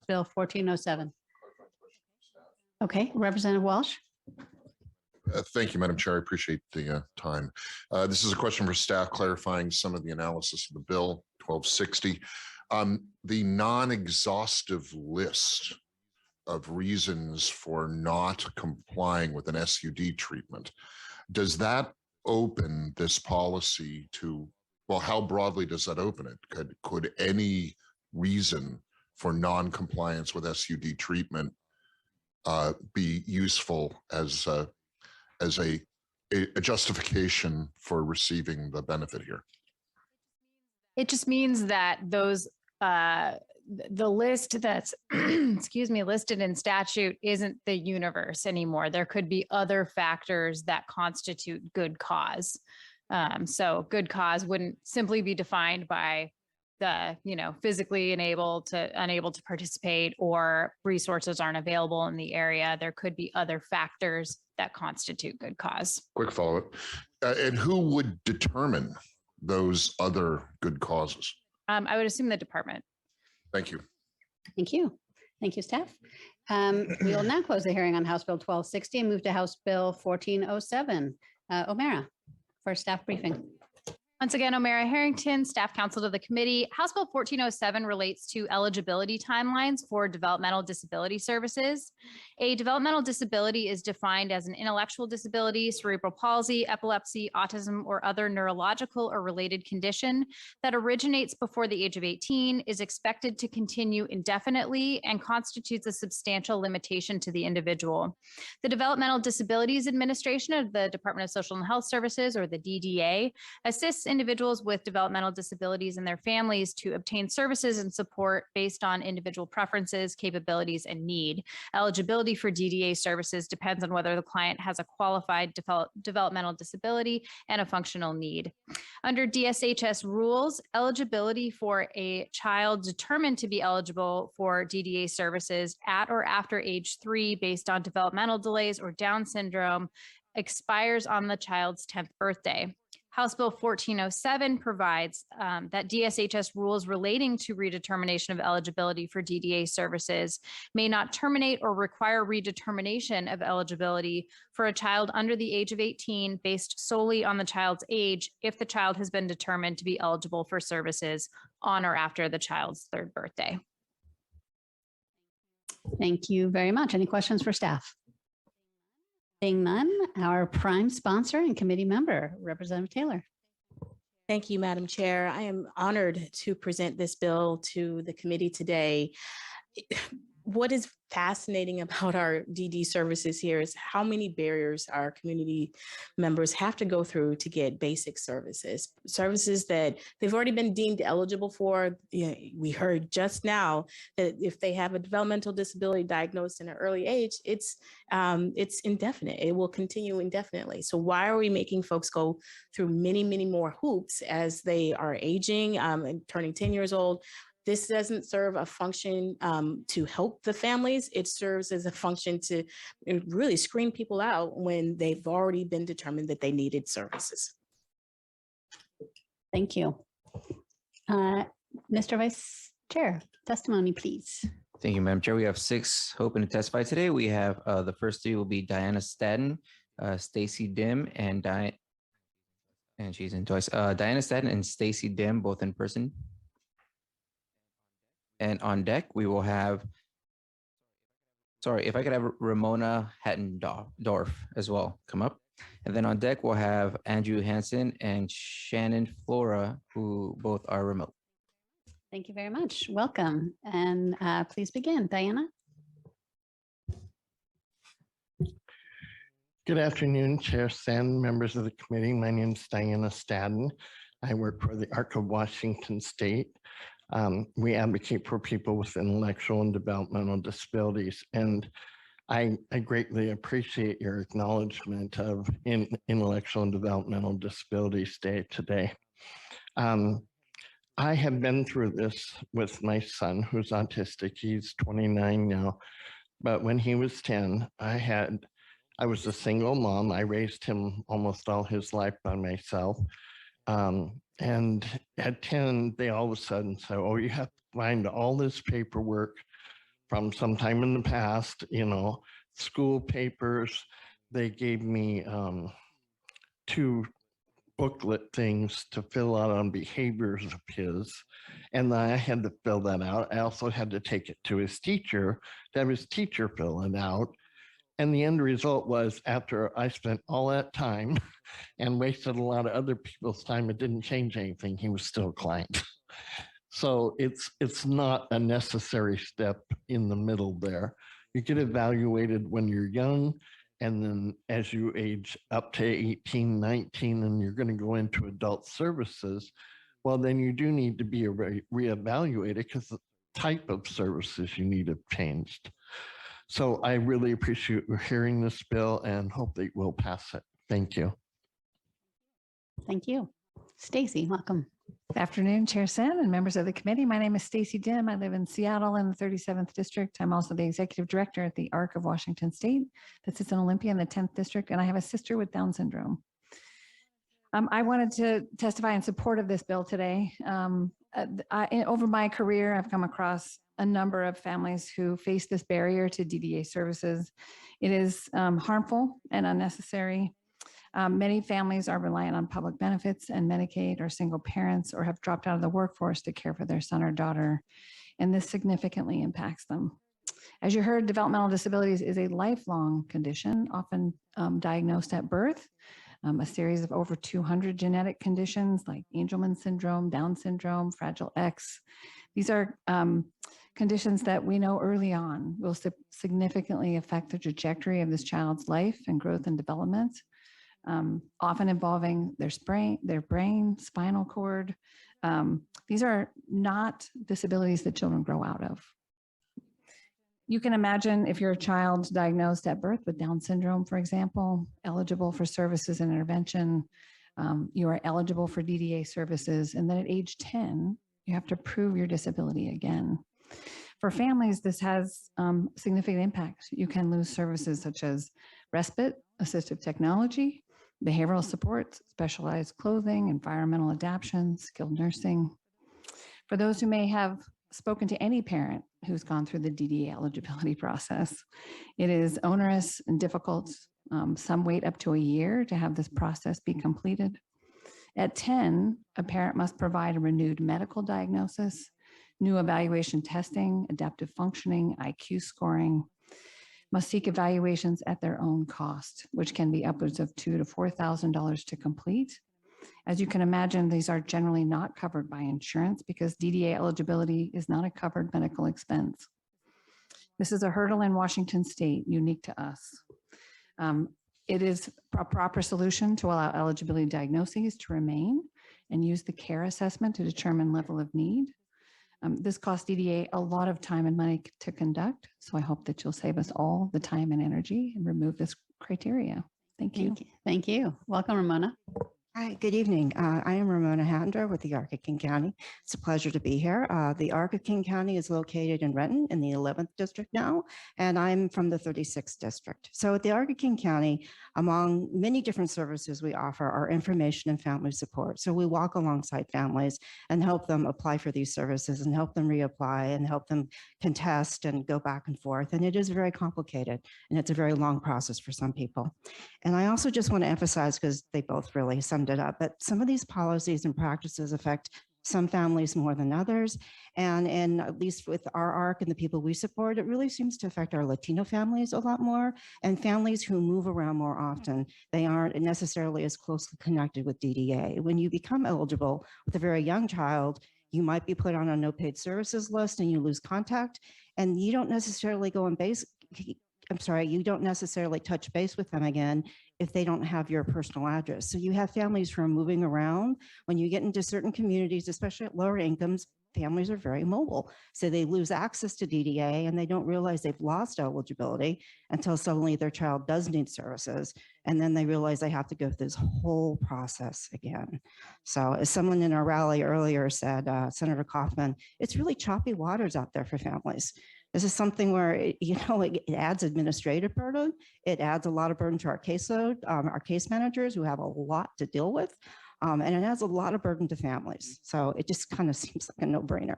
Bill 1407. Okay, Representative Walsh. Thank you, Madam Chair. I appreciate the time. This is a question for staff clarifying some of the analysis of the bill 1260. The non-exhaustive list of reasons for not complying with an SUD treatment, does that open this policy to, well, how broadly does that open it? Could any reason for non-compliance with SUD treatment be useful as a justification for receiving the benefit here? It just means that those the list that's excuse me, listed in statute isn't the universe anymore. There could be other factors that constitute good cause. So good cause wouldn't simply be defined by the, physically unable to participate or resources aren't available in the area. There could be other factors that constitute good cause. Quick follow-up. And who would determine those other good causes? I would assume the department. Thank you. Thank you. Thank you, staff. We will now close the hearing on House Bill 1260 and move to House Bill 1407. O'Mara for staff briefing. Once again, O'Mara Harrington, staff counsel to the committee. House Bill 1407 relates to eligibility timelines for developmental disability services. A developmental disability is defined as an intellectual disability, cerebral palsy, epilepsy, autism, or other neurological or related condition that originates before the age of 18, is expected to continue indefinitely, and constitutes a substantial limitation to the individual. The Developmental Disabilities Administration of the Department of Social and Health Services, or the DDA, assists individuals with developmental disabilities and their families to obtain services and support based on individual preferences, capabilities, and need. Eligibility for DDA services depends on whether the client has a qualified developmental disability and a functional need. Under DSHS rules, eligibility for a child determined to be eligible for DDA services at or after age 3 based on developmental delays or Down syndrome expires on the child's 10th birthday. House Bill 1407 provides that DSHS rules relating to redetermination of eligibility for DDA services may not terminate or require redetermination of eligibility for a child under the age of 18 based solely on the child's age if the child has been determined to be eligible for services on or after the child's 3rd birthday. Thank you very much. Any questions for staff? Seeing none, our prime sponsor and committee member, Representative Taylor. Thank you, Madam Chair. I am honored to present this bill to the committee today. What is fascinating about our DD services here is how many barriers our community members have to go through to get basic services that they've already been deemed eligible for. We heard just now that if they have a developmental disability diagnosed in an early age, it's indefinite. It will continue indefinitely. So why are we making folks go through many, many more hoops as they are aging and turning 10 years old? This doesn't serve a function to help the families. It serves as a function to really screen people out when they've already been determined that they needed services. Thank you. Mr. Vice Chair, testimony, please. Thank you, Madam Chair. We have 6 hoping to testify today. We have the first 3 will be Diana Stadden, Stacy Dim, and she's in twice. Diana Stadden and Stacy Dim, both in person. And on deck, we will have, if I could have Ramona Hattendorf as well come up. And then on deck, we'll have Andrew Hansen and Shannon Flora, who both are remote. Thank you very much. Welcome. And please begin, Diana. Good afternoon, Chair Sen, members of the committee. My name is Diana Stadden. I work for the ARC of Washington State. We advocate for people with intellectual and developmental disabilities, and I greatly appreciate your acknowledgement of Intellectual and Developmental Disabilities Day today. I have been through this with my son, who's autistic. He's 29 now, but when he was 10, I was a single mom. I raised him almost all his life by myself. And at 10, they all of a sudden say, oh, you have to find all this paperwork from sometime in the past, school papers. They gave me 2 booklet things to fill out on behaviors of his. And I had to fill that out. I also had to take it to his teacher, to have his teacher fill it out. And the end result was, after I spent all that time and wasted a lot of other people's time, it didn't change anything. He was still a client. So it's not a necessary step in the middle there. You get evaluated when you're young, and then as you age up to 18, 19, and you're going to go into adult services, well, then you do need to be reevaluated because the type of services you need have changed. So I really appreciate hearing this bill and hope that we'll pass it. Thank you. Thank you. Stacy, welcome. Good afternoon, Chair Sen and members of the committee. My name is Stacy Dim. I live in Seattle in the 37th District. I'm also the Executive Director at the ARC of Washington State that sits in Olympia in the 10th District, and I have a sister with Down syndrome. I wanted to testify in support of this bill today. Over my career, I've come across a number of families who face this barrier to DDA services. It is harmful and unnecessary. Many families are reliant on public benefits and Medicaid, or single parents, or have dropped out of the workforce to care for their son or daughter, and this significantly impacts them. As you heard, developmental disabilities is a lifelong condition, often diagnosed at birth. A series of over 200 genetic conditions like Angelman syndrome, Down syndrome, Fragile X. These are conditions that we know early on will significantly affect the trajectory of this child's life and growth and development. Often involving their brain, spinal cord. These are not disabilities that children grow out of. You can imagine if you're a child diagnosed at birth with Down syndrome, for example, eligible for services and intervention, you are eligible for DDA services, and then at age 10, you have to prove your disability again. For families, this has significant impact. You can lose services such as respite, assistive technology, behavioral supports, specialized clothing, environmental adaptation, skilled nursing. For those who may have spoken to any parent who's gone through the DDA eligibility process, it is onerous and difficult. Some wait up to a year to have this process be completed. At 10, a parent must provide a renewed medical diagnosis, new evaluation testing, adaptive functioning, IQ scoring, must seek evaluations at their own cost, which can be upwards of $2,000 to $4,000 to complete. As you can imagine, these are generally not covered by insurance because DDA eligibility is not a covered medical expense. This is a hurdle in Washington State unique to us. It is a proper solution to allow eligibility diagnoses to remain and use the care assessment to determine level of need. This costs DDA a lot of time and money to conduct, so I hope that you'll save us all the time and energy and remove this criteria. Thank you. Thank you. Welcome, Ramona. Hi, good evening. I am Ramona Handler with the ARC of King County. It's a pleasure to be here. The ARC of King County is located in Renton in the 11th district now, and I'm from the 36th district. So at the ARC of King County, among many different services we offer are information and family support. So we walk alongside families and help them apply for these services and help them reapply and help them contest and go back and forth. And it is very complicated and it's a very long process for some people. And I also just want to emphasize, because they both really summed it up, but some of these policies and practices affect some families more than others. And at least with our ARC and the people we support, it really seems to affect our Latino families a lot more, and families who move around more often. They aren't necessarily as closely connected with DDA. When you become eligible with a very young child, you might be put on a no paid services list and you lose contact, and you don't necessarily go and you don't necessarily touch base with them again if they don't have your personal address. So you have families who are moving around. When you get into certain communities, especially at lower incomes, families are very mobile. So they lose access to DDA and they don't realize they've lost eligibility until suddenly their child does need services. And then they realize they have to go through this whole process again. So as someone in our rally earlier said, Senator Kaufman, it's really choppy waters out there for families. This is something where, it adds administrative burden. It adds a lot of burden to our caseload, our case managers who have a lot to deal with. And it adds a lot of burden to families. So it just kind of seems like a no-brainer.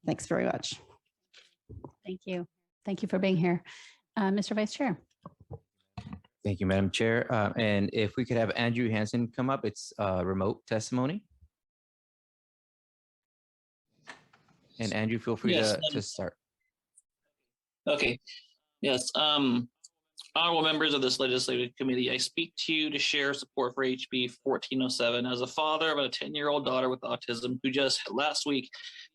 Thanks very much. Thank you. Thank you for being here. Mr. Vice Chair. Thank you, Madam Chair. And if we could have Andrew Hansen come up, it's remote testimony. And Andrew, feel free Yes, to start. Okay. Yes. Honorable members of this legislative committee, I speak to you to share support for HB 1407 as a father of a 10-year-old daughter with autism who just last week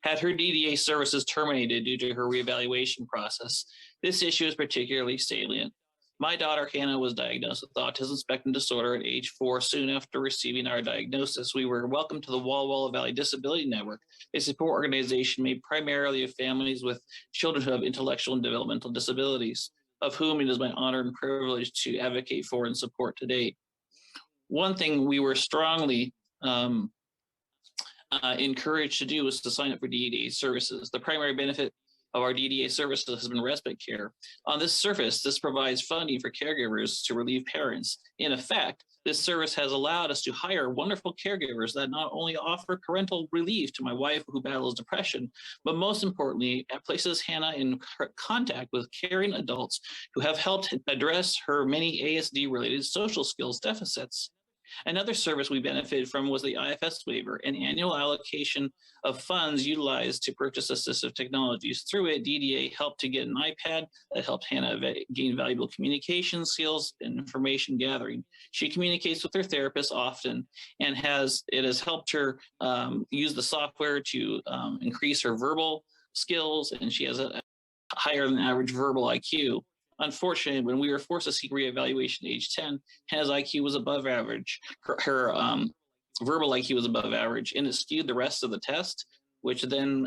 had her DDA services terminated due to her reevaluation process. This issue is particularly salient. My daughter Hannah was diagnosed with autism spectrum disorder at age 4. Soon after receiving our diagnosis, we were welcomed to the Walla Valley Disability Network, a support organization made primarily of families with children who have intellectual and developmental disabilities, of whom it is my honor and privilege to advocate for and support today. One thing we were strongly encouraged to do was to sign up for DDA services. The primary benefit of our DDA services has been respite care. On this surface, this provides funding for caregivers to relieve parents. In effect, this service has allowed us to hire wonderful caregivers that not only offer parental relief to my wife who battles depression, but most importantly, it places Hannah in contact with caring adults who have helped address her many ASD-related social skills deficits. Another service we benefited from was the IFS waiver, an annual allocation of funds utilized to purchase assistive technologies. Through it, DDA helped to get an iPad that helped Hannah gain valuable communication skills and information gathering. She communicates with her therapist often, and it has helped her use the software to increase her verbal skills, and she has a higher than average verbal IQ. Unfortunately, when we were forced to seek reevaluation at age 10, Hannah's IQ was above average. Her verbal IQ was above average, and it skewed the rest of the test, which then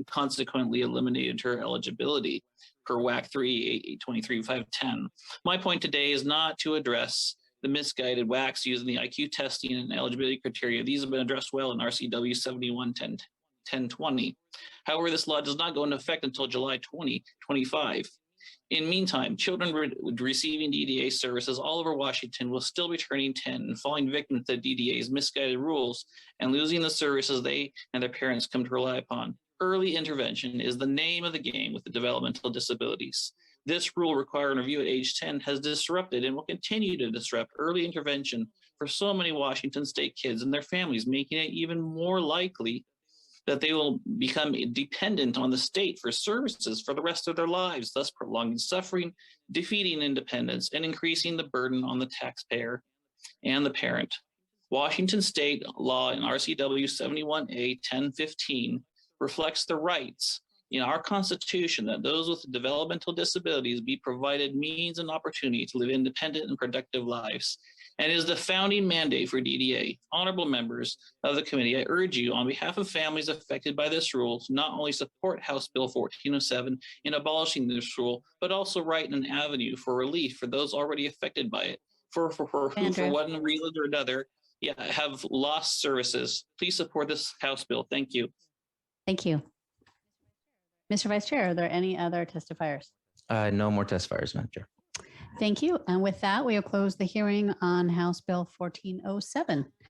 consequently eliminated her eligibility per WAC 3, 823, 510. My point today is not to address the misguided WACs using the IQ testing and eligibility criteria. These have been addressed well in RCW 711020. However, this law does not go into effect until July 2025. In the meantime, children receiving DDA services all over Washington will still be turning 10 and falling victim to DDA's misguided rules and losing the services they and their parents come to rely upon. Early intervention is the name of the game with the developmental disabilities. This rule requiring review at age 10 has disrupted and will continue to disrupt early intervention for so many Washington state kids and their families, making it even more likely that they will become dependent on the state for services for the rest of their lives, thus prolonging suffering, defeating independence, and increasing the burden on the taxpayer and the parent. Washington state law in RCW 71A 1015 reflects the rights in our Constitution that those with developmental disabilities be provided means and opportunity to live independent and productive lives, and is the founding mandate for DDA. Honorable members of the committee, I urge you on behalf of families affected by this rule to not only support House Bill 1407 in abolishing this rule, but also write an avenue for relief for those already affected by it, for who for one reason or another have lost services. Please support this House bill. Thank you. Thank you. Mr. Vice Chair, are there any other testifiers? No more testifiers, Madam Chair. Thank you. And with that, we will close the hearing on House Bill 1407.